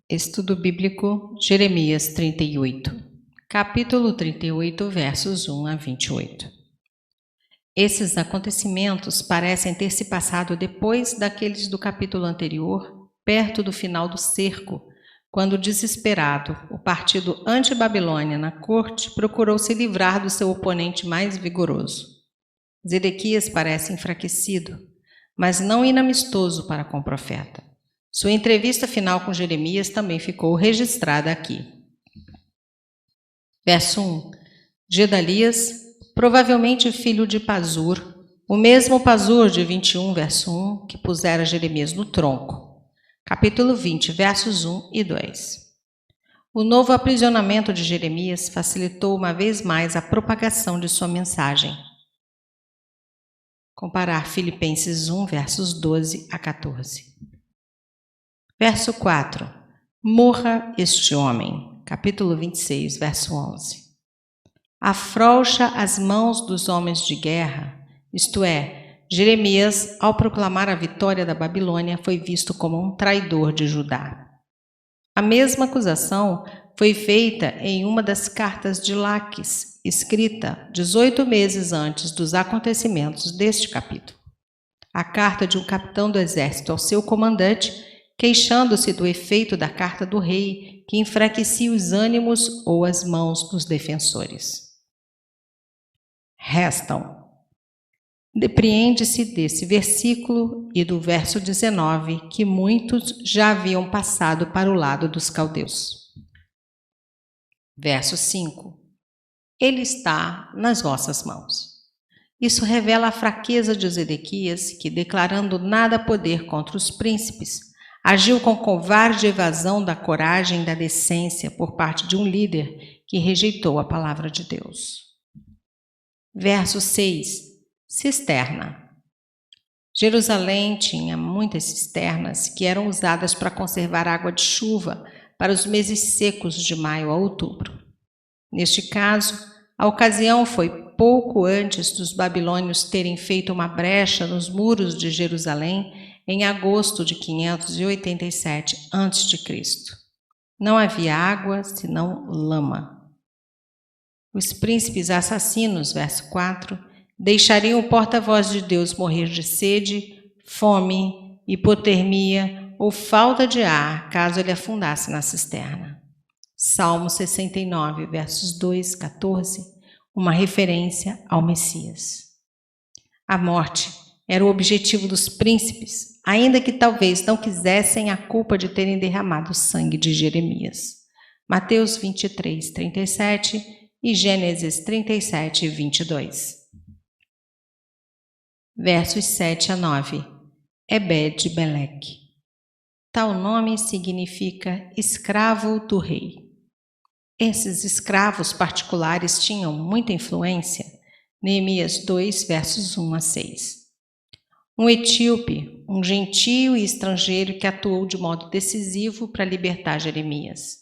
Estudo Bíblico, Jeremias 38, capítulo 38, versos 1 a 28. Esses acontecimentos parecem ter se passado depois daqueles do capítulo anterior, perto do final do cerco, quando, desesperado, o partido anti-Babilônia na corte procurou se livrar do seu oponente mais vigoroso. Zedequias parece enfraquecido, mas não inamistoso para com o profeta. Sua entrevista final com Jeremias também ficou registrada aqui. Verso 1. Gedalias, provavelmente filho de Pazur, o mesmo Pazur de 21, verso 1, que pusera Jeremias no tronco. Capítulo 20, versos 1 e 2. O novo aprisionamento de Jeremias facilitou uma vez mais a propagação de sua mensagem. Comparar Filipenses 1, versos 12 a 14. Verso 4. Morra este homem. Capítulo 26, verso 11. Afrouxa as mãos dos homens de guerra, isto é, Jeremias, ao proclamar a vitória da Babilônia, foi visto como um traidor de Judá. A mesma acusação foi feita em uma das cartas de Laques, escrita 18 meses antes dos acontecimentos deste capítulo. A carta de um capitão do exército ao seu comandante, queixando-se do efeito da carta do rei, que enfraquecia os ânimos ou as mãos dos defensores. Restam. Depreende-se desse versículo e do verso 19 que muitos já haviam passado para o lado dos caldeus. Verso 5. Ele está nas vossas mãos. Isso revela a fraqueza de Zedequias, que, declarando nada poder contra os príncipes, agiu com covarde evasão da coragem e da decência por parte de um líder que rejeitou a palavra de Deus. Verso 6. Cisterna. Jerusalém tinha muitas cisternas que eram usadas para conservar água de chuva para os meses secos de maio a outubro. Neste caso, a ocasião foi pouco antes dos babilônios terem feito uma brecha nos muros de Jerusalém em agosto de 587 a.C. Não havia água, senão lama. Os príncipes assassinos, verso 4, deixariam o porta-voz de Deus morrer de sede, fome, hipotermia ou falta de ar, caso ele afundasse na cisterna. Salmo 69, versos 2, 14, uma referência ao Messias. A morte era o objetivo dos príncipes, ainda que talvez não quisessem a culpa de terem derramado o sangue de Jeremias. Mateus 23, 37 e Gênesis 37, 22. Versos 7 a 9. Ebed-Meleque. Tal nome significa escravo do rei. Esses escravos particulares tinham muita influência. Neemias 2, versos 1 a 6. Um etíope, um gentio e estrangeiro que atuou de modo decisivo para libertar Jeremias.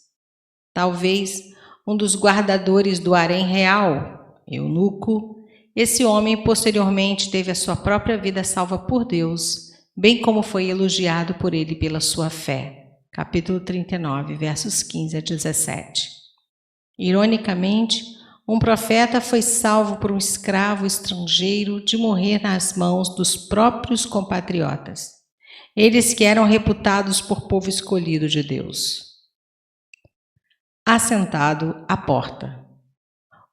Talvez um dos guardadores do harém real, eunuco, esse homem posteriormente teve a sua própria vida salva por Deus, bem como foi elogiado por ele pela sua fé. Capítulo 39, versos 15 a 17. Ironicamente, um profeta foi salvo por um escravo estrangeiro de morrer nas mãos dos próprios compatriotas, eles que eram reputados por povo escolhido de Deus. Assentado à porta.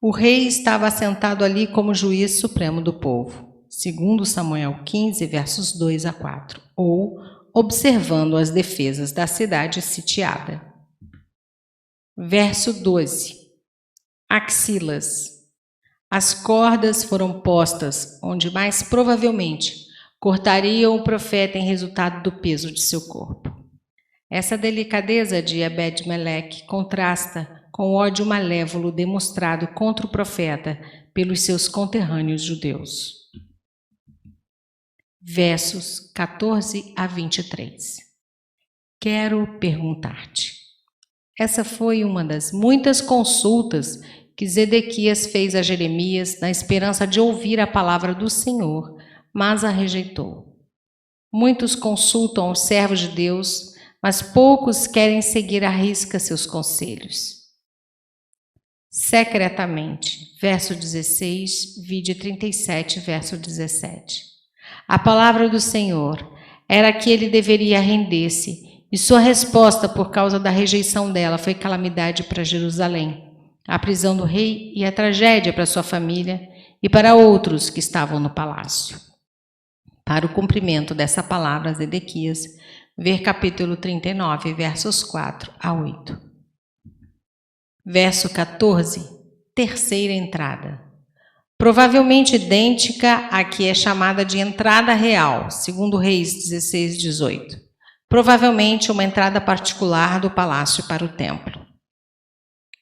O rei estava assentado ali como juiz supremo do povo, segundo Samuel 15, versos 2 a 4, ou observando as defesas da cidade sitiada. Verso 12. Axilas. As cordas foram postas onde mais provavelmente cortariam o profeta em resultado do peso de seu corpo. Essa delicadeza de Ebed-Meleque contrasta com o ódio malévolo demonstrado contra o profeta pelos seus conterrâneos judeus. Versos 14 a 23. Quero perguntar-te. Essa foi uma das muitas consultas que Zedequias fez a Jeremias na esperança de ouvir a palavra do Senhor, mas a rejeitou. Muitos consultam os servos de Deus mas poucos querem seguir à risca seus conselhos. Secretamente, verso 16, vide 37, verso 17. A palavra do Senhor era que ele deveria render-se, e sua resposta por causa da rejeição dela foi calamidade para Jerusalém, a prisão do rei e a tragédia para sua família e para outros que estavam no palácio. Para o cumprimento dessa palavra, Zedequias, ver capítulo 39, versos 4 a 8. Verso 14, terceira entrada. Provavelmente idêntica à que é chamada de entrada real, segundo Reis 16, 18. Provavelmente uma entrada particular do palácio para o templo.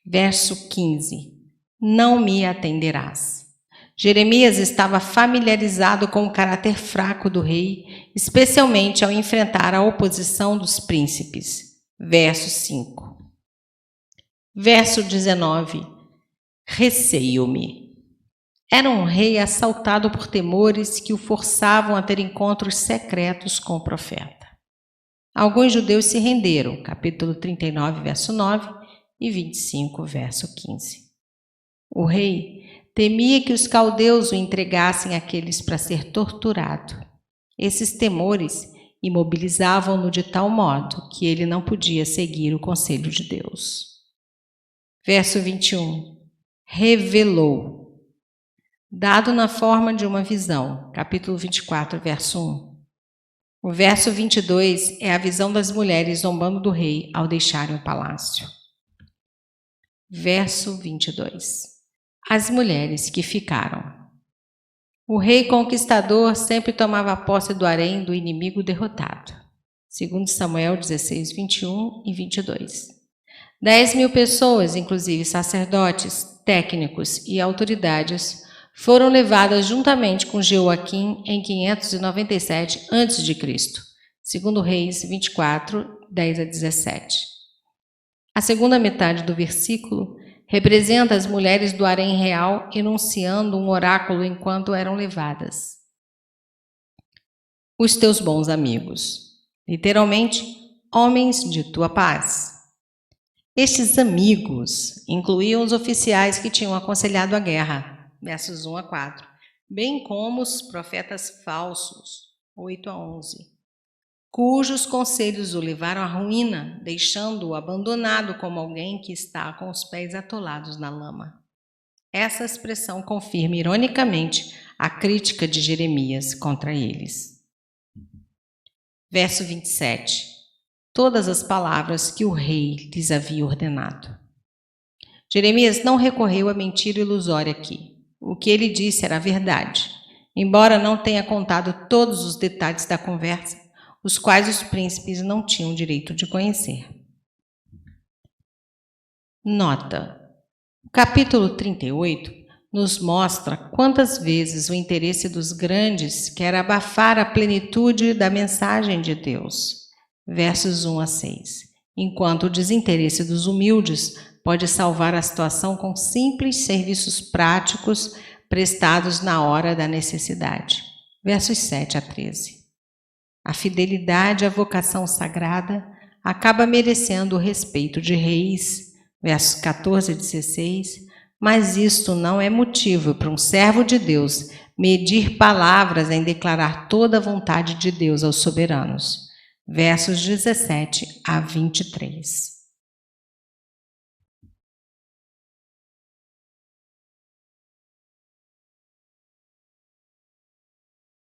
Verso 15, não me atenderás. Jeremias estava familiarizado com o caráter fraco do rei, especialmente ao enfrentar a oposição dos príncipes. Verso 5. Verso 19, receio-me. Era um rei assaltado por temores que o forçavam a ter encontros secretos com o profeta. Alguns judeus se renderam, capítulo 39, verso 9 e 25, verso 15. O rei temia que os caldeus o entregassem àqueles para ser torturado. Esses temores imobilizavam-no de tal modo que ele não podia seguir o conselho de Deus. Verso 21, revelou, dado na forma de uma visão, capítulo 24, verso 1. O verso 22 é a visão das mulheres zombando do rei ao deixarem o palácio. Verso 22, as mulheres que ficaram. O rei conquistador sempre tomava posse do harém do inimigo derrotado, segundo Samuel 16, 21 e 22. 10.000 pessoas, inclusive sacerdotes, técnicos e autoridades, foram levadas juntamente com Jeoaquim em 597 a.C., segundo Reis 24, 10 a 17. A segunda metade do versículo representa as mulheres do harém real enunciando um oráculo enquanto eram levadas. Os teus bons amigos, literalmente, homens de tua paz. Estes amigos incluíam os oficiais que tinham aconselhado a guerra, versos 1 a 4, bem como os profetas falsos, 8 a 11, cujos conselhos o levaram à ruína, deixando-o abandonado como alguém que está com os pés atolados na lama. Essa expressão confirma, ironicamente, a crítica de Jeremias contra eles. Verso 27. Todas as palavras que o rei lhes havia ordenado. Jeremias não recorreu à mentira ilusória aqui. O que ele disse era a verdade, embora não tenha contado todos os detalhes da conversa, os quais os príncipes não tinham direito de conhecer. Nota: o capítulo 38 nos mostra quantas vezes o interesse dos grandes quer abafar a plenitude da mensagem de Deus. Versos 1 a 6. Enquanto o desinteresse dos humildes pode salvar a situação com simples serviços práticos prestados na hora da necessidade. Versos 7 a 13. A fidelidade à vocação sagrada acaba merecendo o respeito de reis. Versos 14 a 16. Mas isto não é motivo para um servo de Deus medir palavras em declarar toda a vontade de Deus aos soberanos. Versos 17 a 23.